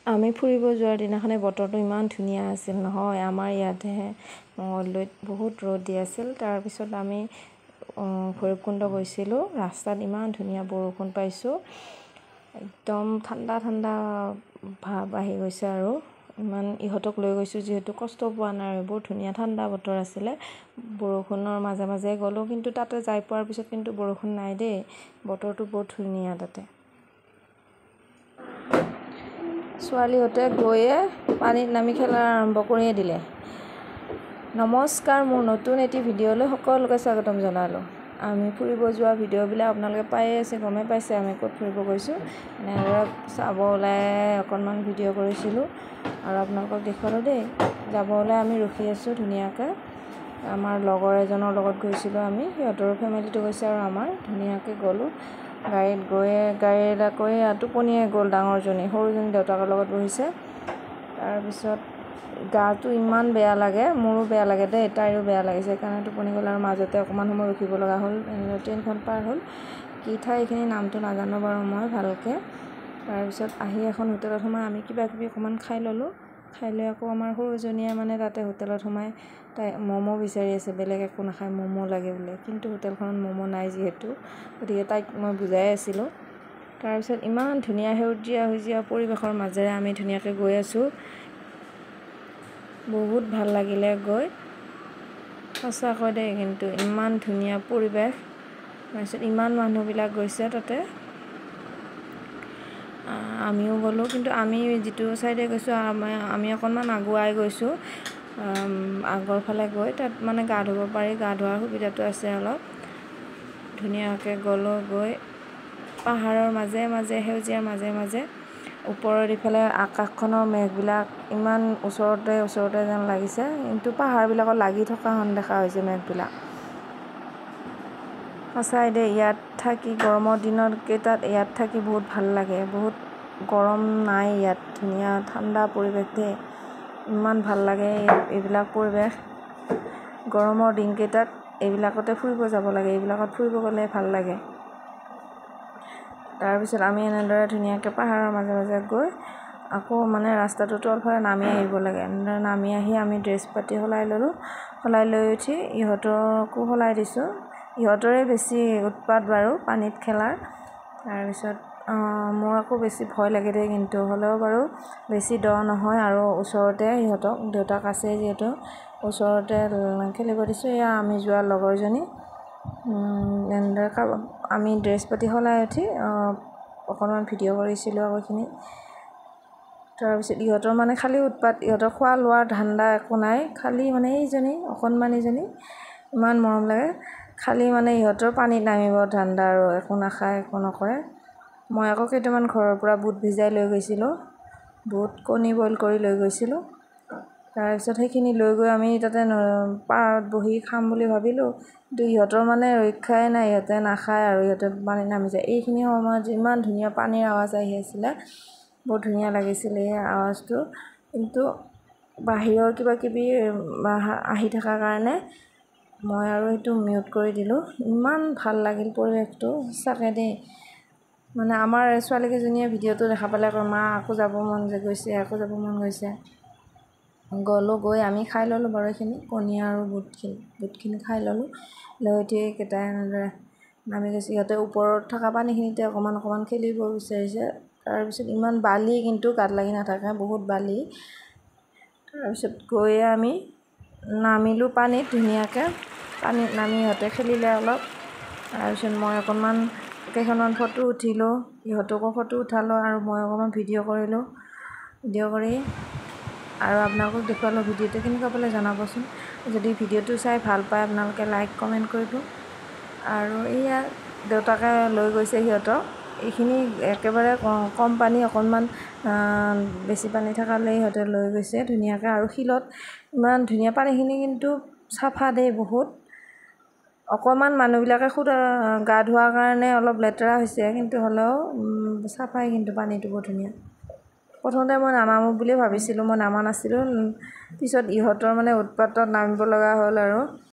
আমি ফুৰিব যোৱাৰ দিনাখনে বতৰটো ইমান ধুনীয়া আছিল নহয়। আমাৰ ইয়াতহে মঙলদৈত বহুত ৰ'দ দি আছিল। তাৰপিছত আমি ভৈৰৱকুণ্ড গৈছিলোঁ। ৰাস্তাত ইমান ধুনীয়া বৰষুণ পাইছোঁ, একদম ঠাণ্ডা ঠাণ্ডা ভাৱ আহি গৈছে আৰু ইমান ইহঁতক লৈ গৈছোঁ যিহেতু কষ্ট পোৱা নাই আৰু বহুত ধুনীয়া ঠাণ্ডা বতৰ আছিলে। বৰষুণৰ মাজে মাজে গ'লোঁ, কিন্তু তাতে যাই পোৱাৰ পিছত কিন্তু বৰষুণ নাই দেই, বতৰটো বহুত ধুনীয়া তাতে। ছোৱালীহঁতে গৈয়ে পানীত নামি খেলা আৰম্ভ কৰিয়ে দিলে। নমস্কাৰ, মোৰ নতুন এটি ভিডিঅ'লৈ সকলোকে স্বাগতম জনালোঁ। আমি ফুৰিব যোৱা ভিডিঅ'বিলাক আপোনালোকে পায়ে আছে, গমেই পাইছে আমি ক'ত ফুৰিব গৈছোঁ। এনেদৰে চাব ওলাই অকণমান ভিডিঅ' কৰিছিলোঁ আৰু আপোনালোকক দেখুৱালোঁ দেই। যাব ওলাই আমি ৰখি আছোঁ ধুনীয়াকৈ। আমাৰ লগৰ এজনৰ লগত গৈছিলোঁ আমি, সিহঁতৰো ফেমিলিটো গৈছে আৰু আমাৰ ধুনীয়াকৈ গ'লোঁ। গাড়ীত গৈ টোপনিয়ে গ'ল ডাঙৰজনী, সৰুজনী দেউতাকৰ লগত বহিছে। তাৰপিছত গাটো ইমান বেয়া লাগে, মোৰো বেয়া লাগে দেই, তাইৰো বেয়া লাগিছে, সেইকাৰণে টোপনি গ'ল আৰু মাজতে অকণমান সময় ৰখিব লগা হ'ল। ট্ৰেইনখন পাৰ হ'ল, কি ঠাই এইখিনি নামটো নাজানো বাৰু মই ভালকৈ। তাৰপিছত আহি এখন হোটেলত সোমাই আমি কিবাকিবি অকণমান খাই ল'লোঁ। খাই লৈ আকৌ আমাৰ সৰুজনীয়ে মানে তাতে হোটেলত সোমাই তাই ম'ম' বিচাৰি আছে, বেলেগ একো নাখায়, ম'ম' লাগে বোলে। কিন্তু হোটেলখনত ম'ম' নাই যিহেতু, গতিকে তাইক মই বুজাই আছিলোঁ। তাৰপিছত ইমান ধুনীয়া সেউজীয়া পৰিৱেশৰ মাজেৰে আমি ধুনীয়াকৈ গৈ আছোঁ। বহুত ভাল লাগিলে গৈ, সঁচাকৈ দেই, কিন্তু ইমান ধুনীয়া পৰিৱেশ। তাৰপিছত ইমান মানুহবিলাক গৈছে তাতে, আমিও গ'লোঁ। কিন্তু আমি যিটো ছাইডে গৈছোঁ আমি অকণমান আগুৱাই গৈছোঁ, আগৰ ফালে গৈ তাত মানে গা ধুব পাৰি, গা ধোৱাৰ সুবিধাটো আছে অলপ। ধুনীয়াকৈ গ'লোঁ, গৈ পাহাৰৰ মাজে মাজে, সেউজীয়াৰ মাজে মাজে, ওপৰত ইফালে আকাশখনৰ মেঘবিলাক ইমান ওচৰতে যেন লাগিছে, কিন্তু পাহাৰবিলাকত লাগি থকা হেন দেখা হৈছে মেঘবিলাক। সঁচাই দেই, ইয়াত থাকি গৰমৰ দিনত কেইটাত ইয়াত থাকি বহুত ভাল লাগে, বহুত গৰম নাই ইয়াত, ধুনীয়া ঠাণ্ডা পৰিৱেশ দেই, ইমান ভাল লাগে এইবিলাক পৰিৱেশ। গৰমৰ দিনকেইটাত এইবিলাকতে ফুৰিব যাব লাগে, এইবিলাকত ফুৰিব গ'লে ভাল লাগে। তাৰপিছত আমি এনেদৰে ধুনীয়াকৈ পাহাৰৰ মাজে মাজে গৈ আকৌ মানে ৰাস্তাটো তলফালে নামি আহিব লাগে। এনেদৰে নামি আহি আমি ড্ৰেছ পাতি সলাই ল'লোঁ। সলাই লৈ উঠি ইহঁতকো সলাই দিছোঁ। ইহঁতৰে বেছি উৎপাত বাৰু পানীত খেলাৰ। তাৰপিছত মোৰ আকৌ বেছি ভয় লাগে দেই, কিন্তু হ'লেও বাৰু বেছি দ নহয় আৰু ওচৰতে ইহঁতক দেউতাক আছে যিহেতু ওচৰতে খেলিব দিছোঁ। এয়া আমি যোৱা লগৰজনী। এনেদৰে আমি ড্ৰেছ পাতি সলাই উঠি অকণমান ভিডিঅ' কৰিছিলোঁ আকৌ এইখিনি। তাৰপিছত ইহঁতৰ মানে খালী উৎপাত, ইহঁতৰ খোৱা লোৱাৰ ধান্দা একো নাই, খালী মানে এইজনী অকণমানিজনী ইমান মৰম লাগে, খালী মানে ইহঁতৰ পানীত নামিব ধান্দা আৰু একো নাখায়, একো নকৰে। মই আকৌ কেইটামান ঘৰৰ পৰা বুট ভিজাই লৈ গৈছিলোঁ, বুট কণী বইল কৰি লৈ গৈছিলোঁ। তাৰপিছত সেইখিনি লৈ গৈ আমি তাতে পাৰত বহি খাম বুলি ভাবিলোঁ, কিন্তু ইহঁতৰ মানে ৰক্ষাই নাই, ইহঁতে নাখায় আৰু ইহঁতে পানীত নামি যায়। এইখিনি সময়ত ইমান ধুনীয়া পানীৰ আৱাজ আহি আছিলে, বহুত ধুনীয়া লাগিছিলে এই আৱাজটো, কিন্তু বাহিৰৰ কিবাকিবি আহি থকাৰ কাৰণে মই আৰু সেইটো মিউট কৰি দিলোঁ। ইমান ভাল লাগিল পৰিৱেশটো সঁচাকৈ দেই। মানে আমাৰ ছোৱালীকেইজনীয়ে ভিডিঅ'টো দেখা পালে কয়, মা আকৌ যাব মন গৈছে, আকৌ যাব মন গৈছে। গ'লোঁ, গৈ আমি খাই ল'লোঁ বাৰু এইখিনি কণী আৰু বুটখিনি খাই ল'লোঁ। লৈ উঠি কেইটাই এনেদৰে নামি গৈছে। সিহঁতে ওপৰত থকা পানীখিনিতে অকণমান খেলিব বিচাৰিছে। তাৰপিছত ইমান বালি, কিন্তু গাত লাগি নাথাকে, বহুত বালি। তাৰপিছত গৈয়ে আমি নামিলোঁ পানীত ধুনীয়াকৈ। পানীত নামি ইহঁতে খেলিলে অলপ। তাৰপিছত মই কেইখনমান ফটো উঠিলোঁ, ইহঁতকো ফটো উঠালোঁ আৰু মই অকণমান ভিডিঅ' কৰিলোঁ। ভিডিঅ' কৰি আৰু আপোনালোকক দেখুৱালোঁ। ভিডিঅ'টো কেনেকুৱা পালে জনাবচোন। যদি ভিডিঅ'টো চাই ভাল পায় আপোনালোকে লাইক কমেণ্ট কৰিব। আৰু এয়া দেউতাকে লৈ গৈছে সিহঁতক, এইখিনি একেবাৰে কম পানী, অকণমান বেছি পানী থকালৈ সিহঁতে লৈ গৈছে ধুনীয়াকৈ। আৰু শিলত ইমান ধুনীয়া পানীখিনি, কিন্তু চাফা দেই বহুত। অকণমান মানুহবিলাকে গা ধোৱাৰ কাৰণে অলপ লেতেৰা হৈছে, কিন্তু হ'লেও চাফাই, কিন্তু পানীটো বৰ ধুনীয়া। প্ৰথমতে মই নানামো বুলিয়ে ভাবিছিলোঁ, মই নামা নাছিলোঁ। পিছত ইহঁতৰ মানে উৎপাতত নামিব লগা হ'ল আৰু।